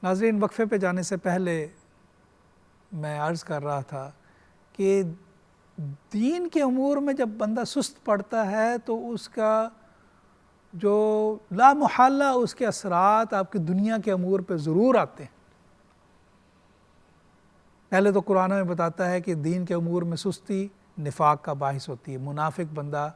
ناظرین، وقفے پہ جانے سے پہلے میں عرض کر رہا تھا کہ دین کے امور میں جب بندہ سست پڑتا ہے تو اس کا جو لا محالہ اس کے اثرات آپ کی دنیا کے امور پہ ضرور آتے ہیں۔ پہلے تو قرآن میں بتاتا ہے کہ دین کے امور میں سستی نفاق کا باعث ہوتی ہے۔ منافق بندہ،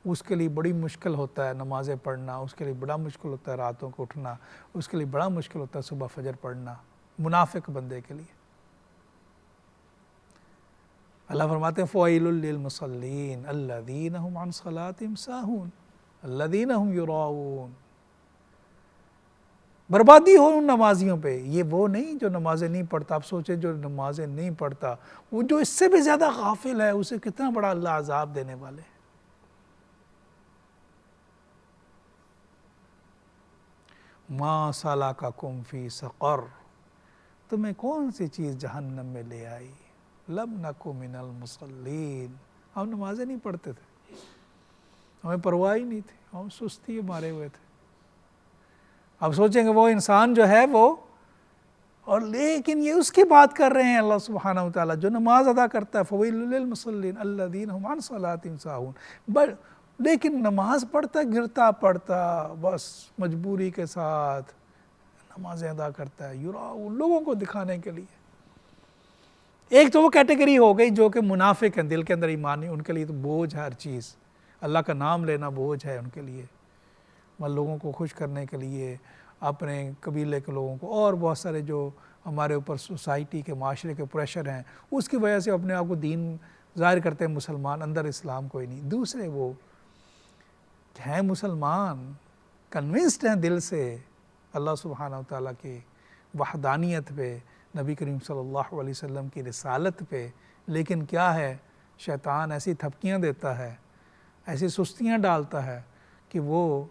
اس کے لیے بڑی مشکل ہوتا ہے نمازیں پڑھنا، اس کے لیے بڑا مشکل ہوتا ہے راتوں کو اٹھنا، اس کے لیے بڑا مشکل ہوتا ہے صبح فجر پڑھنا، منافق بندے کے لیے۔ اللہ فرماتے ہیں فَوَيْلٌ لِّلْمُصَلِّينَ الَّذِينَ هُمْ عَنْ صَلَاتِهِمْ سَاهُونَ الَّذِينَ هُمْ يُرَاءُونَ۔ بربادی ہو ان نمازیوں پہ۔ یہ وہ نہیں جو نمازیں نہیں پڑھتا۔ آپ سوچیں جو نمازیں نہیں پڑھتا، وہ جو اس سے بھی زیادہ غافل ہے، اسے کتنا بڑا اللہ عذاب دینے والے ہیں۔ مَا سَلَكَكُمْ فِي سَقَرَ، تمہیں کون سی چیز جہنم میں لے آئی؟ لَمْ نَكُ مِنَ الْمُصَلِّينَ، ہم نمازیں نہیں پڑھتے تھے، ہمیں پرواہ ہی نہیں تھی، ہم سستی مارے ہوئے تھے۔ اب سوچیں کہ وہ انسان جو ہے وہ، اور لیکن یہ اس کی بات کر رہے ہیں اللہ سبحانہ وتعالیٰ جو نماز ادا کرتا ہے فَوَيْلٌ لِّلْمُصَلِّينَ الَّذِينَ هُمْ عَنْ صَلَاتِهِمْ سَاهُونَ، لیکن نماز پڑھتا گرتا پڑتا بس مجبوری کے ساتھ نمازیں ادا کرتا ہے، یراؤن، لوگوں کو دکھانے کے لیے۔ ایک تو وہ کیٹیگری ہو گئی جو کہ منافق ہیں، دل کے اندر ایمان نہیں، ان کے لیے تو بوجھ ہے ہر چیز، اللہ کا نام لینا بوجھ ہے ان کے لیے، لوگوں کو خوش کرنے کے لیے، اپنے قبیلے کے لوگوں کو، اور بہت سارے جو ہمارے اوپر سوسائٹی کے معاشرے کے پریشر ہیں، اس کی وجہ سے اپنے آپ کو دین ظاہر کرتے ہیں مسلمان، اندر اسلام کوئی نہیں۔ دوسرے وہ ہیں مسلمان، کنونسڈ ہیں دل سے اللہ سبحانہ وتعالیٰ کی وحدانیت پہ، نبی کریم صلی اللہ علیہ وسلم کی رسالت پہ، لیکن کیا ہے، شیطان ایسی تھپکیاں دیتا ہے، ایسی سستیاں ڈالتا ہے کہ وہ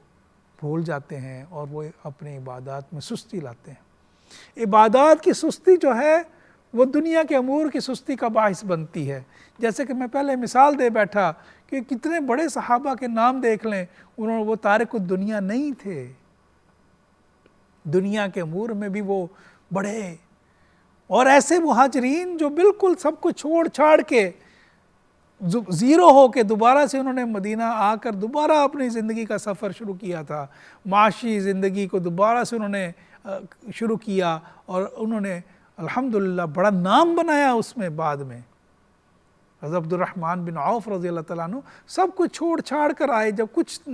بھول جاتے ہیں اور وہ اپنی عبادات میں سستی لاتے ہیں۔ عبادات کی سستی جو ہے وہ دنیا کے امور کی سستی کا باعث بنتی ہے۔ جیسے کہ میں پہلے مثال دے بیٹھا کہ کتنے بڑے صحابہ کے نام دیکھ لیں، وہ تارک الدنیا نہیں تھے، دنیا کے امور میں بھی وہ بڑے، اور ایسے مہاجرین جو بالکل سب کو چھوڑ چھاڑ کے زیرو ہو کے دوبارہ سے انہوں نے مدینہ آ کر دوبارہ اپنی زندگی کا سفر شروع کیا تھا، معاشی زندگی کو دوبارہ سے انہوں نے شروع کیا، اور انہوں نے الحمدللہ بڑا نام بنایا اس میں بعد میں۔ حضرت عبد الرحمن بن عوف رضی اللہ تعالیٰ عنہ سب کچھ چھوڑ چھاڑ کر آئے، جب کچھ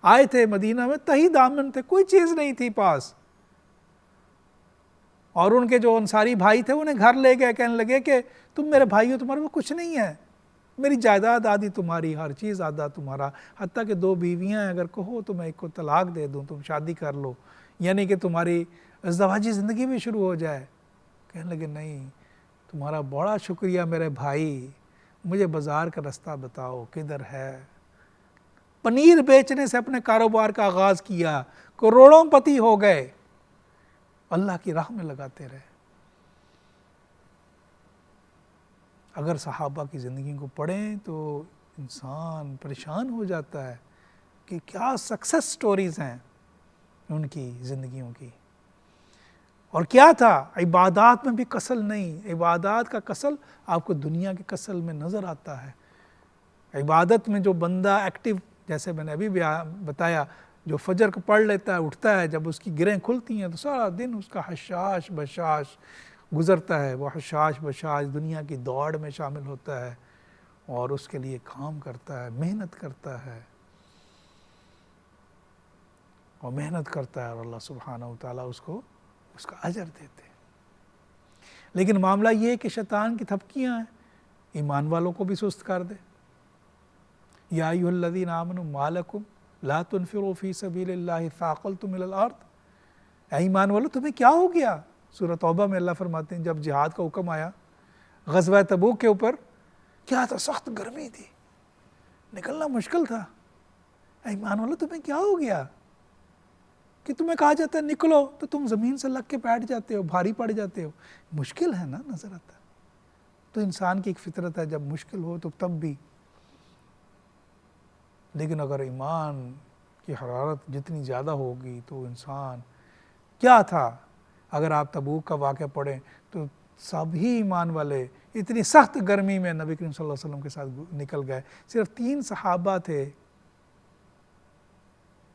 آئے تھے مدینہ میں تہی دامن تھے، کوئی چیز نہیں تھی پاس، اور ان کے جو انصاری بھائی تھے انہیں گھر لے گئے، کہنے لگے کہ تم میرے بھائی ہو، تمہارے پاس کچھ نہیں ہے، میری جائیداد آدھی تمہاری، ہر چیز آدھا تمہارا، حتیٰ کہ 2 بیویاں ہیں، اگر کہو تو میں ایک کو طلاق دے دوں، تم شادی کر لو، یعنی کہ تمہاری ازدواجی زندگی بھی شروع ہو جائے۔ کہنے لگے نہیں، تمہارا بڑا شکریہ میرے بھائی، مجھے بازار کا رستہ بتاؤ کدھر ہے۔ پنیر بیچنے سے اپنے کاروبار کا آغاز کیا، کروڑوں پتی ہو گئے، اللہ کی راہ میں لگاتے رہے۔ اگر صحابہ کی زندگی کو پڑھیں تو انسان پریشان ہو جاتا ہے کہ کیا سکسس سٹوریز ہیں ان کی زندگیوں کی، اور کیا تھا، عبادات میں بھی کسل نہیں۔ عبادات کا کسل آپ کو دنیا کے کسل میں نظر آتا ہے۔ عبادت میں جو بندہ ایکٹیو، جیسے میں نے ابھی بھی بتایا، جو فجر کو پڑھ لیتا ہے، اٹھتا ہے، جب اس کی گرہیں کھلتی ہیں تو سارا دن اس کا حشاش بشاش گزرتا ہے، وہ حشاش بشاش دنیا کی دوڑ میں شامل ہوتا ہے، اور اس کے لیے کام کرتا ہے، محنت کرتا ہے، اور محنت کرتا ہے، اور اللہ سبحانہ وتعالیٰ اس کو اس کا اجر دیتے ہیں۔ لیکن معاملہ یہ ہے کہ شیطان کی تھپکیاں ہیں، ایمان والوں کو بھی سست کر دے۔ یا ایھا الذین آمنوا ما لکم لا تنفروا فی سبیل اللہ ثاقلتم الی الارض، اے ایمان والو تمہیں کیا ہو گیا؟ سورۃ توبہ میں اللہ فرماتے ہیں جب جہاد کا حکم آیا غزوہ تبوک کے اوپر، کیا تھا، سخت گرمی تھی، نکلنا مشکل تھا، اے ایمان والو تمہیں کیا ہو گیا کہ تمہیں کہا جاتا ہے نکلو تو تم زمین سے لگ کے بیٹھ جاتے ہو، بھاری پڑ جاتے ہو، مشکل ہے نا، نظر آتا ہے۔ تو انسان کی ایک فطرت ہے جب مشکل ہو تو تب بھی، لیکن اگر ایمان کی حرارت جتنی زیادہ ہوگی تو انسان، کیا تھا، اگر آپ تبوک کا واقعہ پڑھیں تو سبھی ایمان والے اتنی سخت گرمی میں نبی کریم صلی اللہ علیہ وسلم کے ساتھ نکل گئے. صرف 3 صحابہ تھے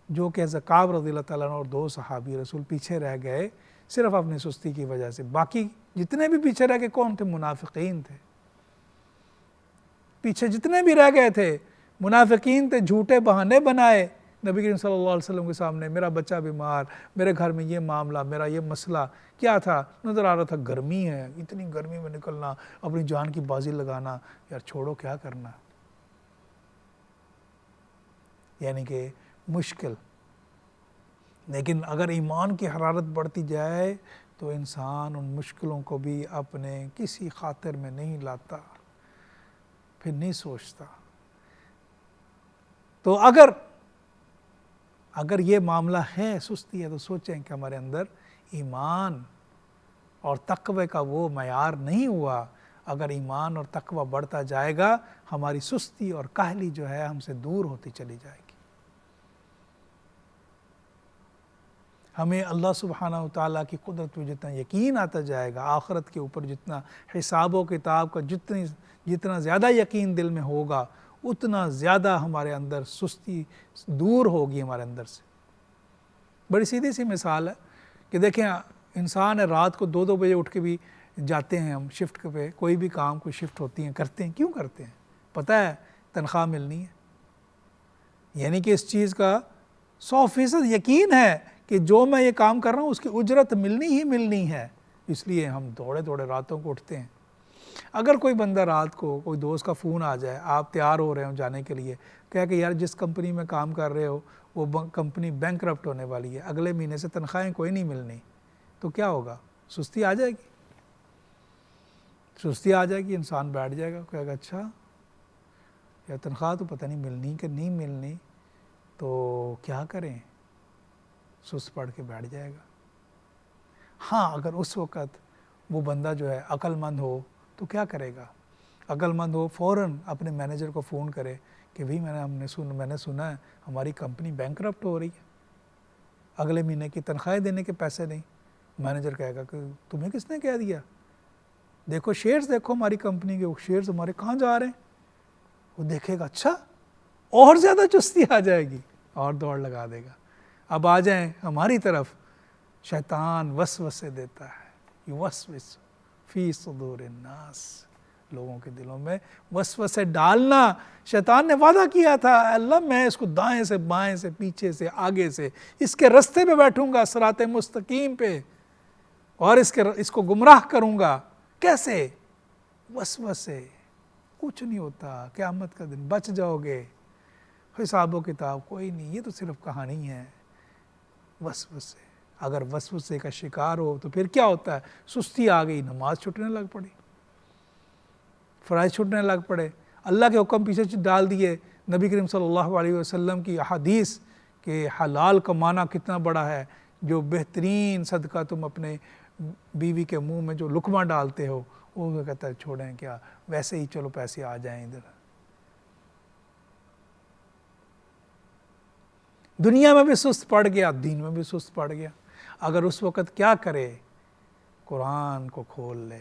جو کہ زکاب رضی اللہ تعالیٰ عنہ اور 2 صحابی رسول پیچھے رہ گئے صرف اپنی سستی کی وجہ سے. باقی جتنے بھی پیچھے رہ گئے کون تھے؟ منافقین تھے. پیچھے جتنے بھی رہ گئے تھے منافقین تھے. جھوٹے بہانے بنائے نبی کریم صلی اللہ علیہ وسلم کے سامنے، میرا بچہ بیمار، میرے گھر میں یہ معاملہ، میرا یہ مسئلہ. کیا تھا؟ نظر آ رہا تھا گرمی ہے، اتنی گرمی میں نکلنا، اپنی جان کی بازی لگانا. یار چھوڑو، کیا کرنا. یعنی کہ مشکل. لیکن اگر ایمان کی حرارت بڑھتی جائے تو انسان ان مشکلوں کو بھی اپنے کسی خاطر میں نہیں لاتا، پھر نہیں سوچتا. تو اگر یہ معاملہ ہے، سستی ہے، تو سوچیں کہ ہمارے اندر ایمان اور تقوی کا وہ معیار نہیں ہوا. اگر ایمان اور تقوی بڑھتا جائے گا ہماری سستی اور کاہلی جو ہے ہم سے دور ہوتی چلی جائے گی. ہمیں اللہ سبحانہ وتعالیٰ کی قدرت پہ جتنا یقین آتا جائے گا، آخرت کے اوپر جتنا حساب و کتاب کا جتنا زیادہ یقین دل میں ہوگا اتنا زیادہ ہمارے اندر سستی دور ہوگی ہمارے اندر سے. بڑی سیدھی سی مثال ہے کہ دیکھیں انسان ہے، رات کو 2 بجے اٹھ کے بھی جاتے ہیں ہم شفٹ پہ، کوئی بھی کام کوئی شفٹ ہوتی ہیں، کرتے ہیں. کیوں کرتے ہیں؟ پتہ ہے تنخواہ ملنی ہے. یعنی کہ اس چیز کا 100% یقین ہے کہ جو میں یہ کام کر رہا ہوں اس کی اجرت ملنی ہی ملنی ہے، اس لیے ہم دوڑے راتوں کو اٹھتے ہیں. اگر کوئی بندہ رات کو کوئی دوست کا فون آ جائے، آپ تیار ہو رہے ہو جانے کے لیے، کہا کہ یار جس کمپنی میں کام کر رہے ہو وہ کمپنی بینکرپٹ ہونے والی ہے، اگلے مہینے سے تنخواہیں کوئی نہیں ملنی، تو کیا ہوگا؟ سستی آ جائے گی. سستی آ جائے گی، انسان بیٹھ جائے گا، کہے گا اچھا یا تنخواہ تو پتہ نہیں ملنی کہ نہیں ملنی، تو کیا کریں؟ سست پڑھ کے بیٹھ جائے گا. ہاں اگر اس وقت وہ بندہ جو ہے عقل مند ہو تو کیا کرے گا؟ عقل مند ہو فوراً اپنے مینیجر کو فون کرے کہ بھئی میں نے سنا ہے ہماری کمپنی بینکرپٹ ہو رہی ہے، اگلے مہینے کی تنخواہیں دینے کے پیسے نہیں. مینیجر کہے گا کہ تمہیں کس نے کہہ دیا؟ دیکھو شیئرز، دیکھو ہماری کمپنی کے شیئرز ہمارے کہاں جا رہے ہیں. وہ دیکھے گا اچھا، اور زیادہ چستی آ جائے گی اور دوڑ لگا دے گا. اب آ جائیں ہماری طرف. شیطان وسوسے دیتا ہے، یوسوس فی صدور الناس، لوگوں کے دلوں میں وسوسے ڈالنا. شیطان نے وعدہ کیا تھا اللہ میں اس کو دائیں سے بائیں سے پیچھے سے آگے سے اس کے رستے پہ بیٹھوں گا صراط مستقیم پہ، اور اس کو گمراہ کروں گا. کیسے؟ وسوسے. کچھ نہیں ہوتا، قیامت کا دن بچ جاؤ گے، حساب و کتاب کوئی نہیں، یہ تو صرف کہانی ہے. وسوسے. اگر وسوسے کا شکار ہو تو پھر کیا ہوتا ہے؟ سستی آ گئی، نماز چھوٹنے لگ پڑی، فرائض چھوٹنے لگ پڑے، اللہ کے حکم پیچھے ڈال دیے. نبی کریم صلی اللہ علیہ وسلم کی احادیث کہ حلال کمانا کتنا بڑا ہے، جو بہترین صدقہ تم اپنے بیوی کے منہ میں جو لقمہ ڈالتے ہو، وہ کہتا ہے چھوڑیں کیا، ویسے ہی چلو پیسے آ جائیں ادھر. دنیا میں بھی سست پڑ گیا، دین میں بھی سست پڑ گیا. اگر اس وقت کیا کرے؟ قرآن کو کھول لے،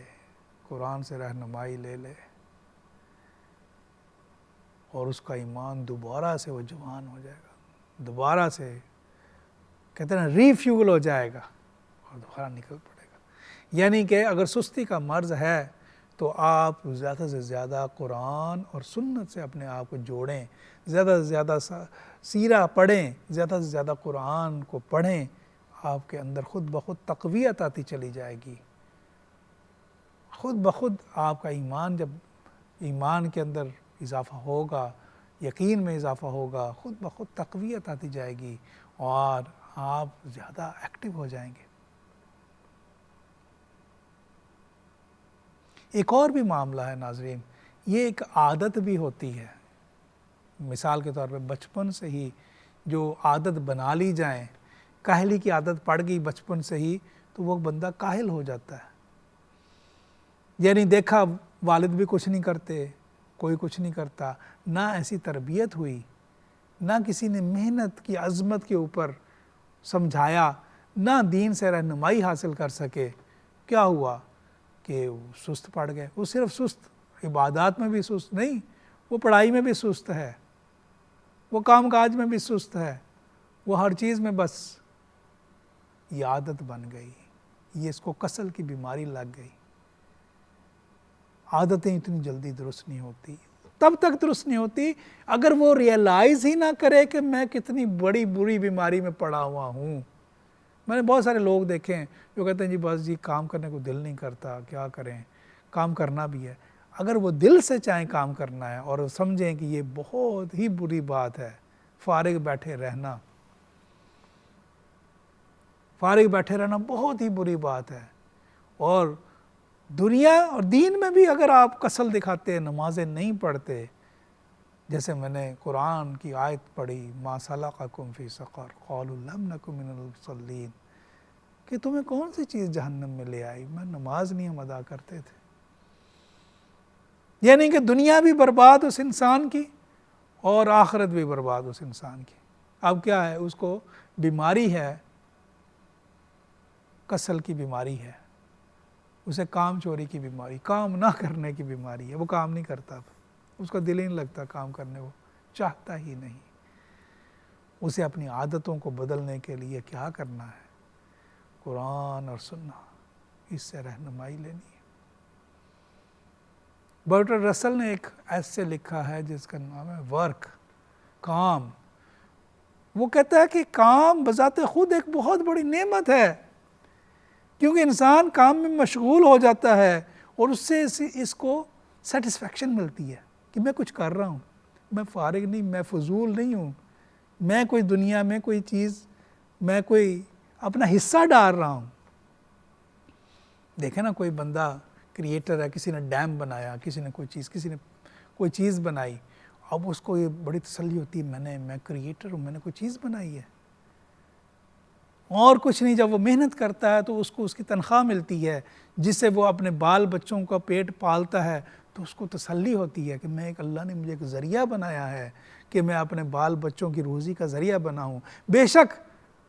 قرآن سے رہنمائی لے لے، اور اس کا ایمان دوبارہ سے وہ جوان ہو جائے گا، دوبارہ سے کہتے ہیں ری فیول ہو جائے گا اور دوبارہ نکل پڑے گا. یعنی کہ اگر سستی کا مرض ہے تو آپ زیادہ سے زیادہ قرآن اور سنت سے اپنے آپ کو جوڑیں، زیادہ سے زیادہ سیرہ پڑھیں، زیادہ سے زیادہ قرآن کو پڑھیں. آپ کے اندر خود بخود تقویت آتی چلی جائے گی. خود بخود آپ کا ایمان، جب ایمان کے اندر اضافہ ہوگا، یقین میں اضافہ ہوگا، خود بخود تقویت آتی جائے گی اور آپ زیادہ ایکٹیو ہو جائیں گے. ایک اور بھی معاملہ ہے ناظرین، یہ ایک عادت بھی ہوتی ہے. مثال کے طور پہ بچپن سے ہی جو عادت بنا لی جائیں، کاہلی کی عادت پڑ گئی بچپن سے ہی تو وہ بندہ کاہل ہو جاتا ہے. یعنی دیکھا والد بھی کچھ نہیں کرتے، کوئی کچھ نہیں کرتا، نہ ایسی تربیت ہوئی، نہ کسی نے محنت کی عظمت کے اوپر سمجھایا، نہ دین سے رہنمائی حاصل کر سکے، کیا ہوا کہ وہ سست پڑ گئے۔ وہ صرف سست عبادات میں بھی سست نہیں، وہ پڑھائی میں بھی سست ہے، وہ کام کاج میں بھی سست ہے، وہ ہر چیز میں بس یہ عادت بن گئی، یہ اس کو کسل کی بیماری لگ گئی۔ عادتیں اتنی جلدی درست نہیں ہوتی، تب تک درست نہیں ہوتی اگر وہ ریئلائز ہی نہ کرے کہ میں کتنی بڑی بری بیماری میں پڑا ہوا ہوں۔ میں نے بہت سارے لوگ دیکھے ہیں جو کہتے ہیں جی بس جی کام کرنے کو دل نہیں کرتا، کیا کریں، کام کرنا بھی ہے۔ اگر وہ دل سے چاہیں کام کرنا ہے اور سمجھیں کہ یہ بہت ہی بری بات ہے فارغ بیٹھے رہنا، فارغ بیٹھے رہنا بہت ہی بری بات ہے، اور دنیا اور دین میں بھی اگر آپ کسل دکھاتے، نمازیں نہیں پڑھتے، جیسے میں نے قرآن کی آیت پڑھی ما سلککم فی سقر قالوا لم نک من المصلین، کہ تمہیں کون سی چیز جہنم میں لے آئی، میں نماز نہیں ہم ادا کرتے تھے۔ یعنی کہ دنیا بھی برباد اس انسان کی اور آخرت بھی برباد اس انسان کی۔ اب کیا ہے، اس کو بیماری ہے، کسل کی بیماری ہے، اسے کام چوری کی بیماری، کام نہ کرنے کی بیماری ہے، وہ کام نہیں کرتا، اس کا دل ہی نہیں لگتا کام کرنے، وہ چاہتا ہی نہیں۔ اسے اپنی عادتوں کو بدلنے کے لیے کیا کرنا ہے؟ قرآن اور سننا، اس سے رہنمائی لینی ہے۔ برٹرڈ رسل نے ایک ایسے لکھا ہے جس کا نام ہے ورک، کام۔ وہ کہتا ہے کہ کام بذات خود ایک بہت بڑی نعمت ہے، کیونکہ انسان کام میں مشغول ہو جاتا ہے اور اس سے اس کو سیٹسفیکشن ملتی ہے کہ میں کچھ کر رہا ہوں، میں فارغ نہیں، میں فضول نہیں ہوں، میں کوئی دنیا میں کوئی چیز، میں کوئی اپنا حصہ ڈال رہا ہوں۔ دیکھیں نا، کوئی بندہ کریٹر ہے، کسی نے ڈیم بنایا، کسی نے کوئی چیز بنائی، اب اس کو یہ بڑی تسلی ہوتی ہے میں کریٹر ہوں، میں نے کوئی چیز بنائی ہے، اور کچھ نہیں۔ جب وہ محنت کرتا ہے تو اس کو اس کی تنخواہ ملتی ہے جس سے وہ اپنے بال بچوں کا پیٹ پالتا ہے، تو اس کو تسلی ہوتی ہے کہ میں اللہ نے مجھے ایک ذریعہ بنایا ہے کہ میں اپنے بال بچوں کی روزی کا ذریعہ بنا ہوں۔ بے شک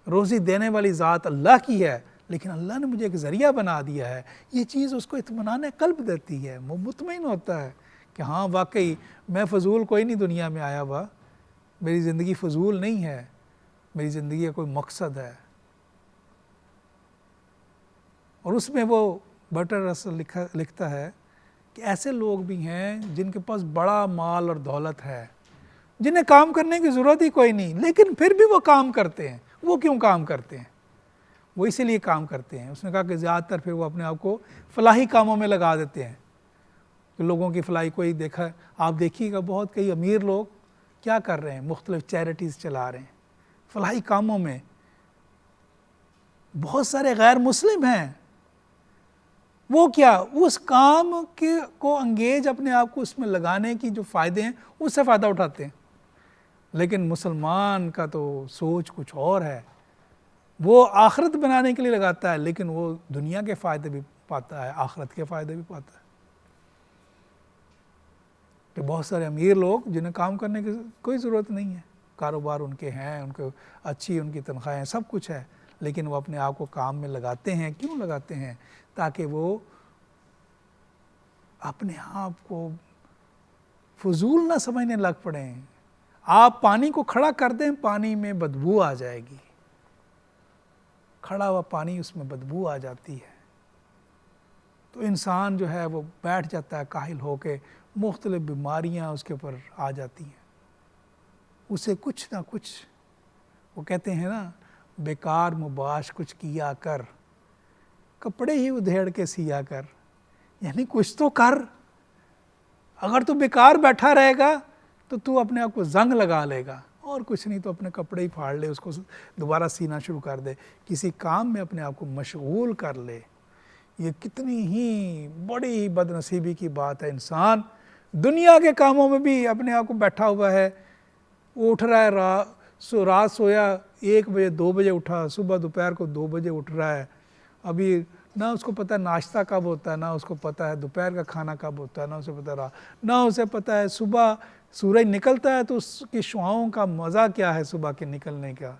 روزی دینے والی ذات اللہ کی ہے، لیکن اللہ نے مجھے ایک ذریعہ بنا دیا ہے۔ یہ چیز اس کو اطمینان قلب دیتی ہے، وہ مطمئن ہوتا ہے کہ ہاں واقعی میں فضول کوئی نہیں دنیا میں آیا ہوا، میری زندگی فضول نہیں ہے، میری زندگی کا کوئی مقصد ہے۔ اور اس میں وہ برٹرڈ رسل لکھتا ہے کہ ایسے لوگ بھی ہیں جن کے پاس بڑا مال اور دولت ہے، جنہیں کام کرنے کی ضرورت ہی کوئی نہیں، لیکن پھر بھی وہ کام کرتے ہیں۔ وہ کیوں کام کرتے ہیں؟ وہ اسی لیے کام کرتے ہیں۔ اس نے کہا کہ زیادہ تر پھر وہ اپنے آپ کو فلاحی کاموں میں لگا دیتے ہیں، کہ لوگوں کی فلاحی، کوئی دیکھا آپ دیکھیے گا بہت کئی امیر لوگ کیا کر رہے ہیں، مختلف چیریٹیز چلا رہے ہیں فلاحی کاموں میں۔ بہت سارے غیر مسلم ہیں، وہ کیا اس کام کو انگیج اپنے آپ کو اس میں لگانے کی جو فائدے ہیں اس سے فائدہ اٹھاتے ہیں، لیکن مسلمان کا تو سوچ کچھ اور ہے۔ وہ آخرت بنانے کے لیے لگاتا ہے، لیکن وہ دنیا کے فائدے بھی پاتا ہے، آخرت کے فائدے بھی پاتا ہے۔ کہ بہت سارے امیر لوگ جنہیں کام کرنے کی کوئی ضرورت نہیں ہے، کاروبار ان کے ہیں، ان کو اچھی ان کی تنخواہیں، سب کچھ ہے، لیکن وہ اپنے آپ کو کام میں لگاتے ہیں۔ کیوں لگاتے ہیں؟ تاکہ وہ اپنے آپ کو فضول نہ سمجھنے لگ پڑیں۔ آپ پانی کو کھڑا کر دیں، پانی میں بدبو آ جائے گی، کھڑا ہوا پانی اس میں بدبو آ جاتی ہے، تو انسان جو ہے وہ بیٹھ جاتا ہے کاہل ہو کے، مختلف بیماریاں اس کے اوپر آ جاتی ہیں۔ اسے کچھ نہ کچھ، وہ کہتے ہیں نا، بیکار مباش کچھ کیا کر، کپڑے ہی ادھیڑ کے سیا کر، یعنی کچھ تو کر۔ اگر تو بیکار بیٹھا رہے گا تو تو اپنے آپ کو زنگ لگا لے گا، اور کچھ نہیں تو اپنے کپڑے ہی پھاڑ لے، اس کو دوبارہ سینا شروع کر دے، کسی کام میں اپنے آپ کو مشغول کر لے۔ یہ کتنی ہی بڑی بد نصیبی کی بات ہے، انسان دنیا کے کاموں میں بھی اپنے آپ کو بیٹھا ہوا ہے، اٹھ رہا ہے، رات سویا 1 بجے 2 بجے اٹھا، صبح دوپہر کو 2 بجے اٹھ رہا ہے، ابھی نہ اس کو پتہ ہے ناشتہ کب ہوتا ہے، نہ اس کو پتہ ہے دوپہر کا کھانا کب ہوتا ہے، نہ اسے پتہ نہ اسے پتہ ہے صبح سورج نکلتا ہے تو اس کی شعاؤں کا مزہ کیا ہے، صبح کے نکلنے کا۔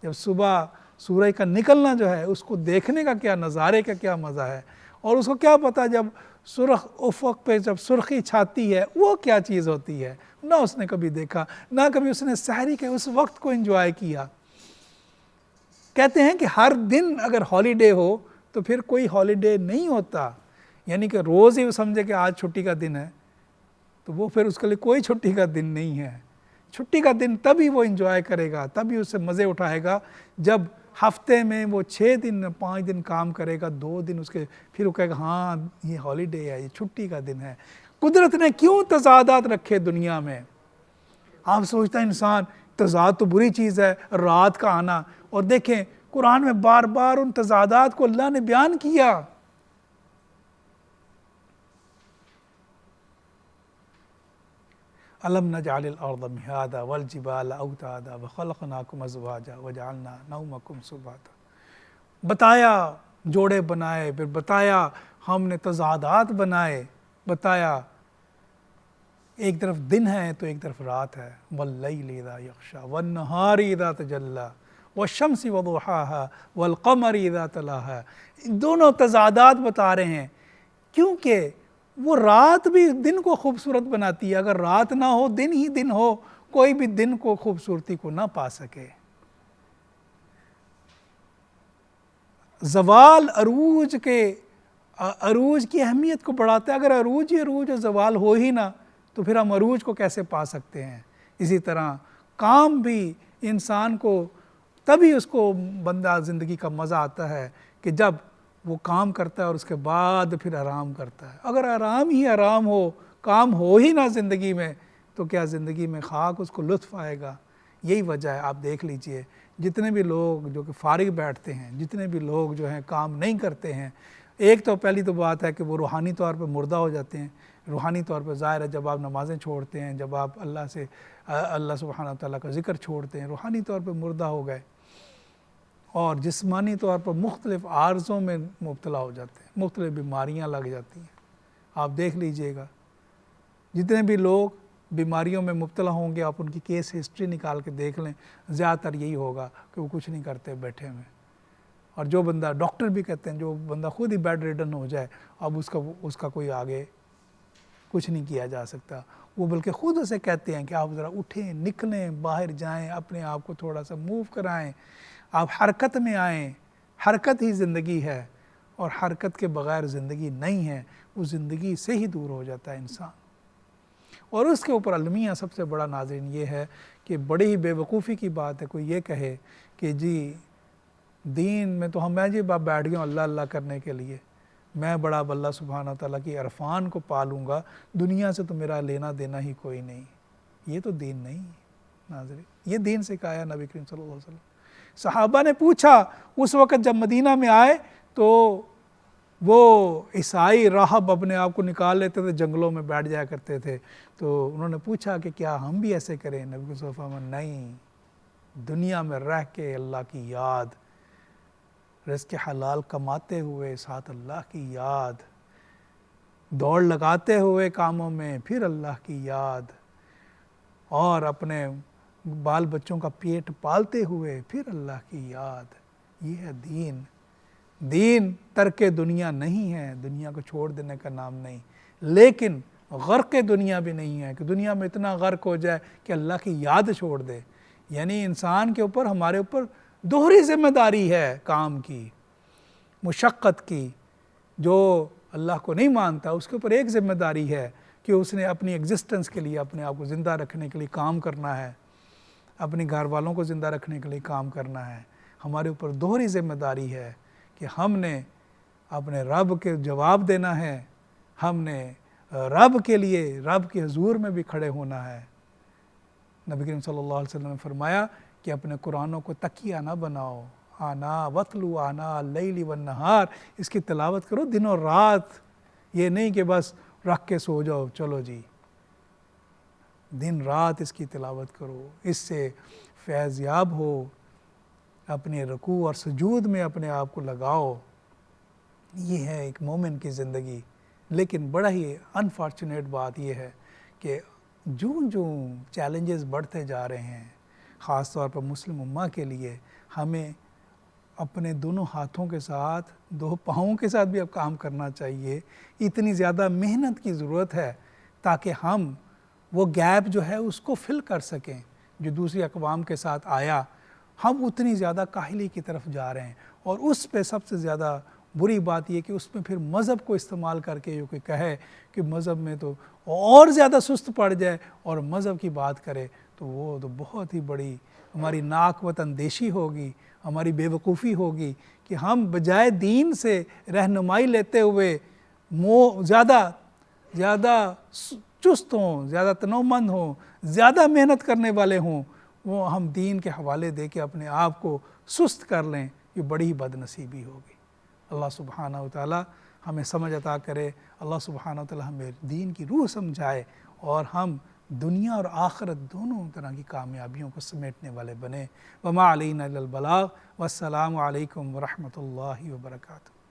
جب صبح سورج کا نکلنا جو ہے اس کو دیکھنے کا کیا نظارے کا کیا مزہ ہے، اور اس کو کیا پتہ جب سرخ افق پہ جب سرخی چھاتی ہے وہ کیا چیز ہوتی ہے، نہ اس نے کبھی دیکھا، نہ کبھی اس نے سحری کے اس وقت کو انجوائے کیا۔ کہتے ہیں کہ ہر دن اگر ہالیڈے ہو تو پھر کوئی ہالیڈے نہیں ہوتا، یعنی کہ روز ہی وہ سمجھے کہ آج چھٹی کا دن ہے تو وہ پھر اس کے لیے کوئی چھٹی کا دن نہیں ہے۔ چھٹی کا دن تبھی وہ انجوائے کرے گا، تبھی اس سے مزے اٹھائے گا جب ہفتے میں وہ 6 دن 5 دن کام کرے گا، 2 دن اس کے پھر وہ کہے گا ہاں یہ ہالیڈے ہے، یہ چھٹی کا دن ہے۔ قدرت نے کیوں تضادات رکھے دنیا میں؟ آپ سوچتا ہے انسان تضاد تو بری چیز ہے، رات کا آنا، اور دیکھیں قرآن میں بار بار ان تضادات کو اللہ نے بیان کیا۔ أَلَمْ نَجْعَلِ الْأَرْضَ مِهَادًا وَالْجِبَالَ أَوْتَادًا وَخَلَقْنَاكُمْ أَزْوَاجًا وَجَعَلْنَا نَوْمَكُمْ سُبَاتًا، بتایا جوڑے بنائے، پھر بتایا ہم نے تضادات بنائے، بتایا ایک طرف دن ہے تو ایک طرف رات ہے، وَاللَّيْلِ إِذَا يَغْشَىٰ وَالنَّهَارِ إِذَا تَجَلَّىٰ وَالشَّمْسِ وَضُحَاهَا وَالْقَمَرِ إِذَا تَلَاهَا، دونوں تضادات بتا رہے ہیں، کیونکہ وہ رات بھی دن کو خوبصورت بناتی ہے، اگر رات نہ ہو دن ہی دن ہو کوئی بھی دن کو خوبصورتی کو نہ پا سکے۔ زوال عروج کی اہمیت کو بڑھاتا ہے، اگر عروج ہی عروج اور زوال ہو ہی نہ تو پھر ہم عروج کو کیسے پا سکتے ہیں؟ اسی طرح کام بھی انسان کو تبھی اس کو بندہ زندگی کا مزہ آتا ہے کہ جب وہ کام کرتا ہے اور اس کے بعد پھر آرام کرتا ہے۔ اگر آرام ہی آرام ہو، کام ہو ہی نہ زندگی میں، تو کیا زندگی میں خاک اس کو لطف آئے گا؟ یہی وجہ ہے، آپ دیکھ لیجئے جتنے بھی لوگ جو کہ فارغ بیٹھتے ہیں، جتنے بھی لوگ جو ہیں کام نہیں کرتے ہیں، ایک تو پہلی تو بات ہے کہ وہ روحانی طور پہ مردہ ہو جاتے ہیں۔ روحانی طور پہ ظاہر ہے جب آپ نمازیں چھوڑتے ہیں، جب آپ اللہ سبحانہ وتعالیٰ کا ذکر چھوڑتے ہیں، روحانی طور پہ مردہ ہو گئے، اور جسمانی طور پر مختلف عارضوں میں مبتلا ہو جاتے ہیں، مختلف بیماریاں لگ جاتی ہیں۔ آپ دیکھ لیجئے گا جتنے بھی لوگ بیماریوں میں مبتلا ہوں گے، آپ ان کی کیس ہسٹری نکال کے دیکھ لیں، زیادہ تر یہی ہوگا کہ وہ کچھ نہیں کرتے، بیٹھے ہوئے۔ اور جو بندہ، ڈاکٹر بھی کہتے ہیں جو بندہ خود ہی بیڈ ریڈن ہو جائے، اب اس کا کوئی آگے کچھ نہیں کیا جا سکتا، وہ بلکہ خود اسے کہتے ہیں کہ آپ ذرا اٹھیں، نکلیں، باہر جائیں، اپنے آپ کو تھوڑا سا موو کرائیں، آپ حرکت میں آئیں۔ حرکت ہی زندگی ہے، اور حرکت کے بغیر زندگی نہیں ہے، وہ زندگی سے ہی دور ہو جاتا ہے انسان۔ اور اس کے اوپر المیہ سب سے بڑا ناظرین یہ ہے کہ بڑی ہی بے وقوفی کی بات ہے کوئی یہ کہے کہ جی دین میں تو میں جی بیٹھ گیا ہوں اللہ اللہ کرنے کے لیے، میں بڑا اب اللہ سبحانہ تعالیٰ کی عرفان کو پالوں گا، دنیا سے تو میرا لینا دینا ہی کوئی نہیں۔ یہ تو دین نہیں ناظرین، یہ دین سکھایا نبی کریم صلی اللہ علیہ وسلم۔ صحابہ نے پوچھا اس وقت جب مدینہ میں آئے تو وہ عیسائی راہب اپنے آپ کو نکال لیتے تھے، جنگلوں میں بیٹھ جایا کرتے تھے، تو انہوں نے پوچھا کہ کیا ہم بھی ایسے کریں؟ نبی صلی اللہ علیہ وسلم نہیں، دنیا میں رہ کے اللہ کی یاد، رزق حلال کماتے ہوئے ساتھ اللہ کی یاد، دوڑ لگاتے ہوئے کاموں میں پھر اللہ کی یاد، اور اپنے بال بچوں کا پیٹ پالتے ہوئے پھر اللہ کی یاد۔ یہ ہے دین۔ دین ترک دنیا نہیں ہے، دنیا کو چھوڑ دینے کا نام نہیں، لیکن غرق دنیا بھی نہیں ہے کہ دنیا میں اتنا غرق ہو جائے کہ اللہ کی یاد چھوڑ دے۔ یعنی انسان کے اوپر، ہمارے اوپر دوہری ذمہ داری ہے، کام کی، مشقت کی۔ جو اللہ کو نہیں مانتا اس کے اوپر ایک ذمہ داری ہے کہ اس نے اپنی ایگزسٹنس کے لیے، اپنے آپ کو زندہ رکھنے کے لیے کام کرنا ہے، اپنے گھر والوں کو زندہ رکھنے کے لیے کام کرنا ہے۔ ہمارے اوپر دوہری ذمہ داری ہے کہ ہم نے اپنے رب کے جواب دینا ہے، ہم نے رب کے لیے، رب کے حضور میں بھی کھڑے ہونا ہے۔ نبی کریم صلی اللہ علیہ وسلم نے فرمایا کہ اپنے قرآنوں کو تکیہ نہ بناؤ، آنا وطلو آنا اللیل والنہار، اس کی تلاوت کرو دن اور رات، یہ نہیں کہ بس رکھ کے سو جاؤ چلو جی، دن رات اس کی تلاوت کرو، اس سے فیض یاب ہو، اپنے رکوع اور سجود میں اپنے آپ کو لگاؤ۔ یہ ہے ایک مومن کی زندگی۔ لیکن بڑا ہی انفارچونیٹ بات یہ ہے کہ جوں چیلنجز بڑھتے جا رہے ہیں، خاص طور پر مسلم امہ کے لیے، ہمیں اپنے دونوں ہاتھوں کے ساتھ 2 پاؤں کے ساتھ بھی اب کام کرنا چاہیے. اتنی زیادہ محنت کی ضرورت ہے تاکہ ہم وہ گیپ جو ہے اس کو فل کر سکیں جو دوسری اقوام کے ساتھ آیا. ہم اتنی زیادہ کاہلی کی طرف جا رہے ہیں، اور اس پہ سب سے زیادہ بری بات یہ کہ اس میں پھر مذہب کو استعمال کر کے جو کوئی کہے کہ مذہب میں تو اور زیادہ سست پڑ جائے اور مذہب کی بات کرے، تو وہ تو بہت ہی بڑی ہماری ناک وطن اندیشی ہوگی، ہماری بے وقوفی ہوگی کہ ہم بجائے دین سے رہنمائی لیتے ہوئے زیادہ چست ہوں، زیادہ تنومند ہوں، زیادہ محنت کرنے والے ہوں، وہ ہم دین کے حوالے دے کے اپنے آپ کو سست کر لیں. یہ بڑی ہی بد نصیبی ہوگی. اللہ سبحانہ وتعالی ہمیں سمجھ عطا کرے. اللہ سبحانہ وتعالی ہمیں دین کی روح سمجھائے اور ہم دنیا اور آخرت دونوں طرح کی کامیابیوں کو سمیٹنے والے بنے. وما علینا الا البلاغ. والسلام علیکم ورحمۃ اللہ وبرکاتہ.